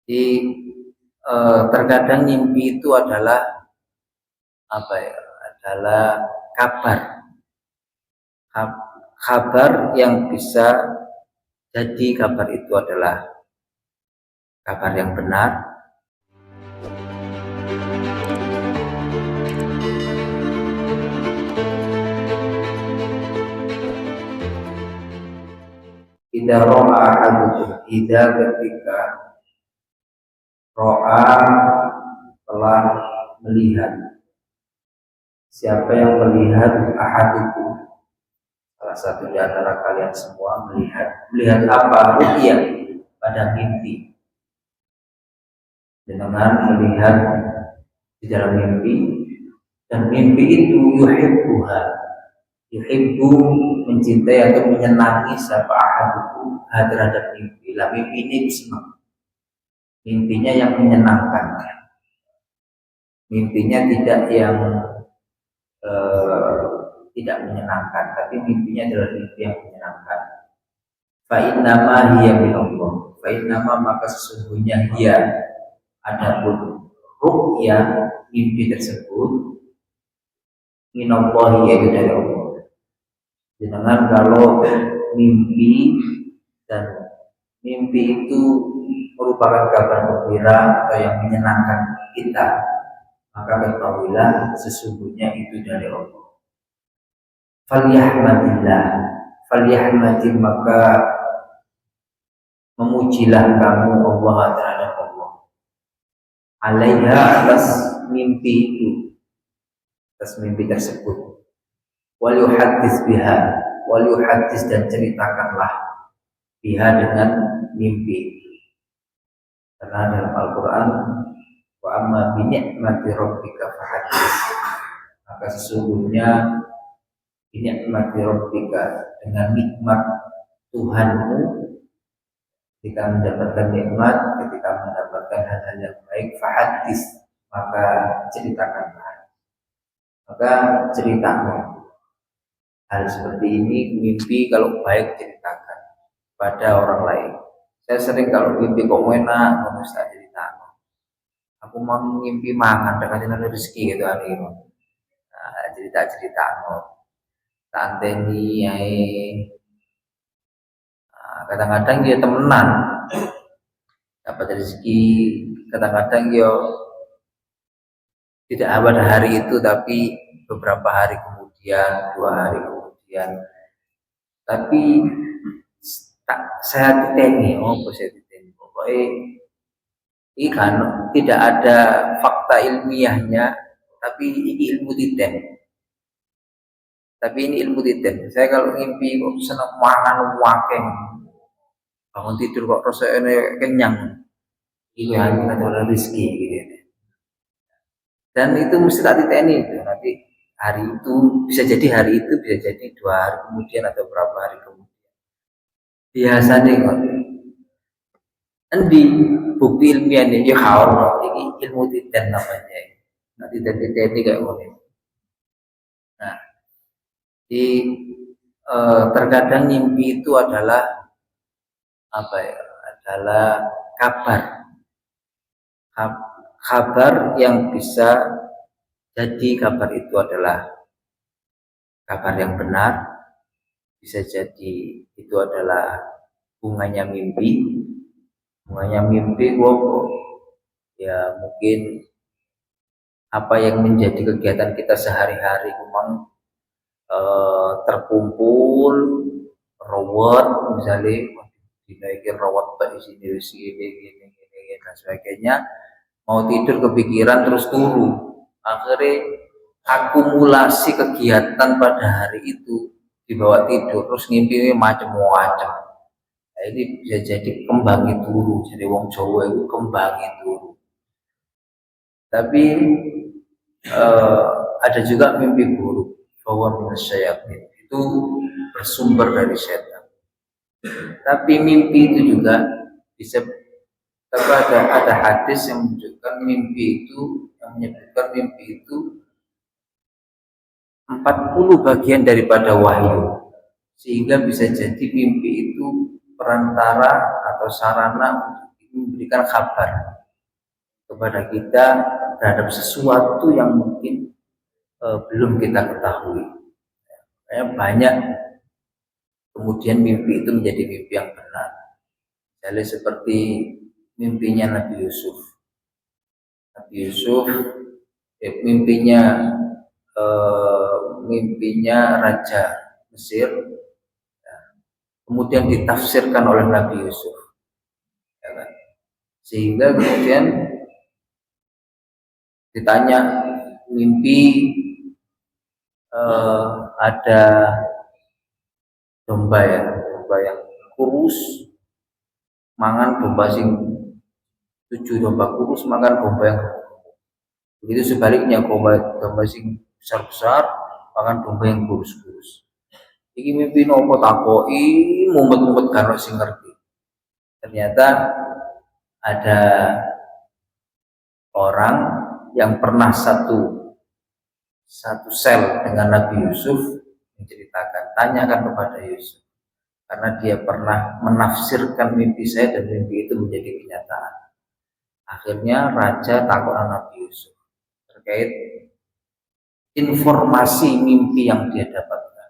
Di terkadang mimpi itu adalah adalah kabar, kabar yang bisa jadi kabar itu adalah kabar yang benar. Idza ra'a ahadukum, idza ketika ra'a telah melihat. Siapa yang melihat ahadukum, salah satu di antara kalian semua melihat apa? Ru'ya, pada mimpi. Dengan melihat di dalam mimpi, dan mimpi itu yuhibbuha, yuhibbu mencintai atau menyenangi siapa ahadukum terhadap mimpi. Lah mimpi ini senang, mimpinya yang menyenangkan, mimpinya tidak yang tidak menyenangkan, tapi mimpinya adalah mimpi yang menyenangkan. Fa innama hiya min Allah, fa innama maka sesungguhnya dia, adapun ru'ya mimpi tersebut, minallahi, yaitu dari Allah. Dengan kalau mimpi dan mimpi itu merupakan kabar gembira atau yang menyenangkan kita, maka ketahuilah sesungguhnya itu dari Allah. Falyahmadillah, falyahmadil, maka memujilah kamu Allah terhadap Allah, alaiha, atas mimpi itu, atas mimpi tersebut. Wal yuhaddits biha, wal yuhaddits, dan ceritakanlah biha, dengan mimpi itu. Karena dalam Al-Quran, wa amma bi ni'mati rabbika fahaddits, maka sesungguhnya bi ni'mati rabbika, dengan nikmat Tuhanmu, ketika mendapatkan nikmat, ketika mendapatkan hal-hal yang baik, fahaddits, maka ceritakanlah, maka ceritakan hal seperti ini. Mimpi kalau baik ceritakan pada orang lain. Saya sering kalau mimpi kok enak, harus tak ceritakan. Aku mau mimpi makan, dengan rezeki gitu ada itu. Nah, cerita-cerita tanteni kadang-kadang dia temenan dapat rezeki, kadang-kadang dia tidak pada hari itu, tapi beberapa hari kemudian, 2 hari kemudian. Tapi saya titeni, saya titeni, pokoknya ini kan tidak ada fakta ilmiahnya, tapi ini ilmu titen. Tapi ini ilmu titen. Saya kalau ngimpi kok senang mangan wakeng, bangun tidur kok rasanya kenyang, itu hanya ada rezeki gitu. Dan itu mesti tak titeni itu. Nanti hari itu bisa jadi hari itu, bisa jadi 2 hari kemudian atau berapa hari kemudian. Biasanya kok di bukti ilmiah ini ya haul, ini ilmu titen namanya. Nanti titen kayak gini. Nah, di terkadang mimpi itu adalah adalah kabar yang bisa jadi kabar itu adalah kabar yang benar, bisa jadi itu adalah bunganya mimpi. Bunganya mimpi ya mungkin apa yang menjadi kegiatan kita sehari-hari memang terkumpul rawat, misalnya dinaikin rawat di sini gini dan sebagainya. Mau tidur kepikiran terus turun, akhirnya akumulasi kegiatan pada hari itu dibawa tidur, terus ngimpi macam-macam. Nah, ini bisa jadi kembangi turu, jadi wong Jawa itu kembangi turu. Tapi ada juga mimpi buruk, bahwa syaitan itu bersumber dari setan. Tapi mimpi itu juga bisa, ada hadis yang menunjukkan mimpi itu, yang menyebutkan mimpi itu 40 bagian daripada wahyu, sehingga bisa jadi mimpi itu perantara atau sarana untuk memberikan kabar kepada kita terhadap sesuatu yang mungkin belum kita ketahui. Banyak kemudian mimpi itu menjadi mimpi yang benar. Misalnya seperti mimpinya Nabi Yusuf. Nabi Yusuf mimpinya Raja Mesir, kemudian ditafsirkan oleh Nabi Yusuf, ya kan? Sehingga kemudian ditanya mimpi ada domba yang kurus mangan domba sing 7 domba kurus makan domba yang gemuk. Begitu sebaliknya domba sing besar-besar makan domba yang kurus-kurus. Iki mimpi nopo takoki mumet-mumet karo sing ngerti. Ternyata ada orang yang pernah satu sel dengan Nabi Yusuf menceritakan, tanyakan kepada Yusuf, karena dia pernah menafsirkan mimpi saya dan mimpi itu menjadi kenyataan. Akhirnya raja takut Nabi Yusuf terkait informasi mimpi yang dia dapatkan.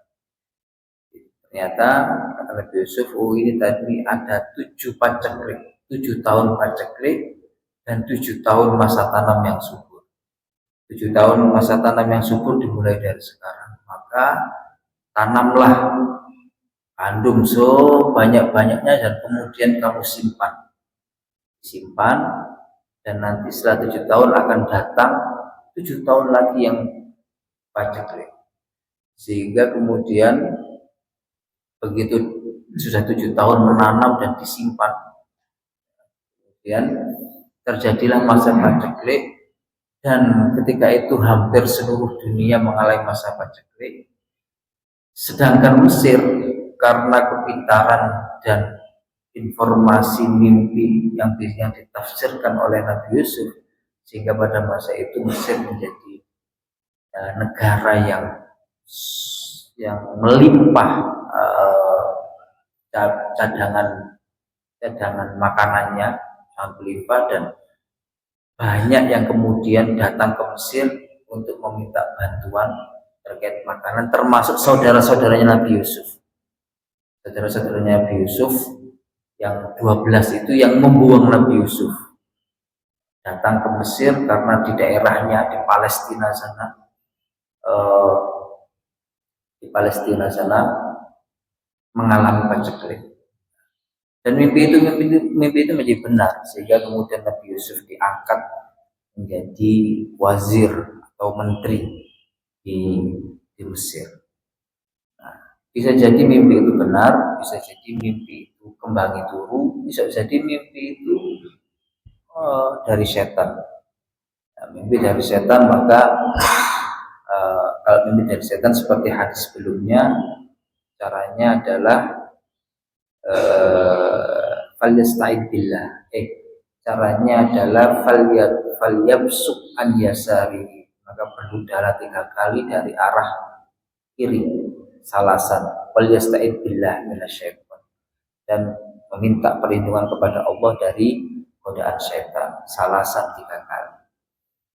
Ternyata kata Nabi Yusuf, oh ini tadi ada 7 paceklik, 7 tahun paceklik dan 7 tahun masa tanam yang subur. 7 tahun masa tanam yang subur dimulai dari sekarang. Maka tanamlah gandum sebanyak-banyaknya dan kemudian kamu simpan dan nanti setelah 7 tahun akan datang 7 tahun lagi yang paceklik. Sehingga kemudian begitu sudah 7 tahun menanam dan disimpan, kemudian terjadilah masa paceklik. Dan ketika itu hampir seluruh dunia mengalami masa paceklik. Sedangkan Mesir karena kepintaran dan informasi mimpi yang ditafsirkan oleh Nabi Yusuf, sehingga pada masa itu Mesir menjadi negara yang melimpah cadangan makanannya sangat melimpah, dan banyak yang kemudian datang ke Mesir untuk meminta bantuan terkait makanan, termasuk saudara-saudaranya Nabi Yusuf. Saudara-saudaranya Nabi Yusuf yang 12 itu yang membuang Nabi Yusuf datang ke Mesir karena di daerahnya di Palestina sana mengalami paceklik. Dan mimpi itu menjadi benar, sehingga kemudian Nabi Yusuf diangkat menjadi wazir atau menteri di Mesir. Nah, bisa jadi mimpi itu benar, bisa jadi mimpi itu kembangi turu, bisa jadi mimpi itu dari setan. Nah, mimpi dari setan, maka kalau mimpi dari setan seperti hadis sebelumnya, caranya adalah falyasta'id billah. Caranya adalah falyabsuq an yasari, maka berudara 3 kali dari arah kiri, salasan. Falyasta'id billah minasyaitan, dan meminta perlindungan kepada Allah dari godaan syaitan, salasan 3 kali.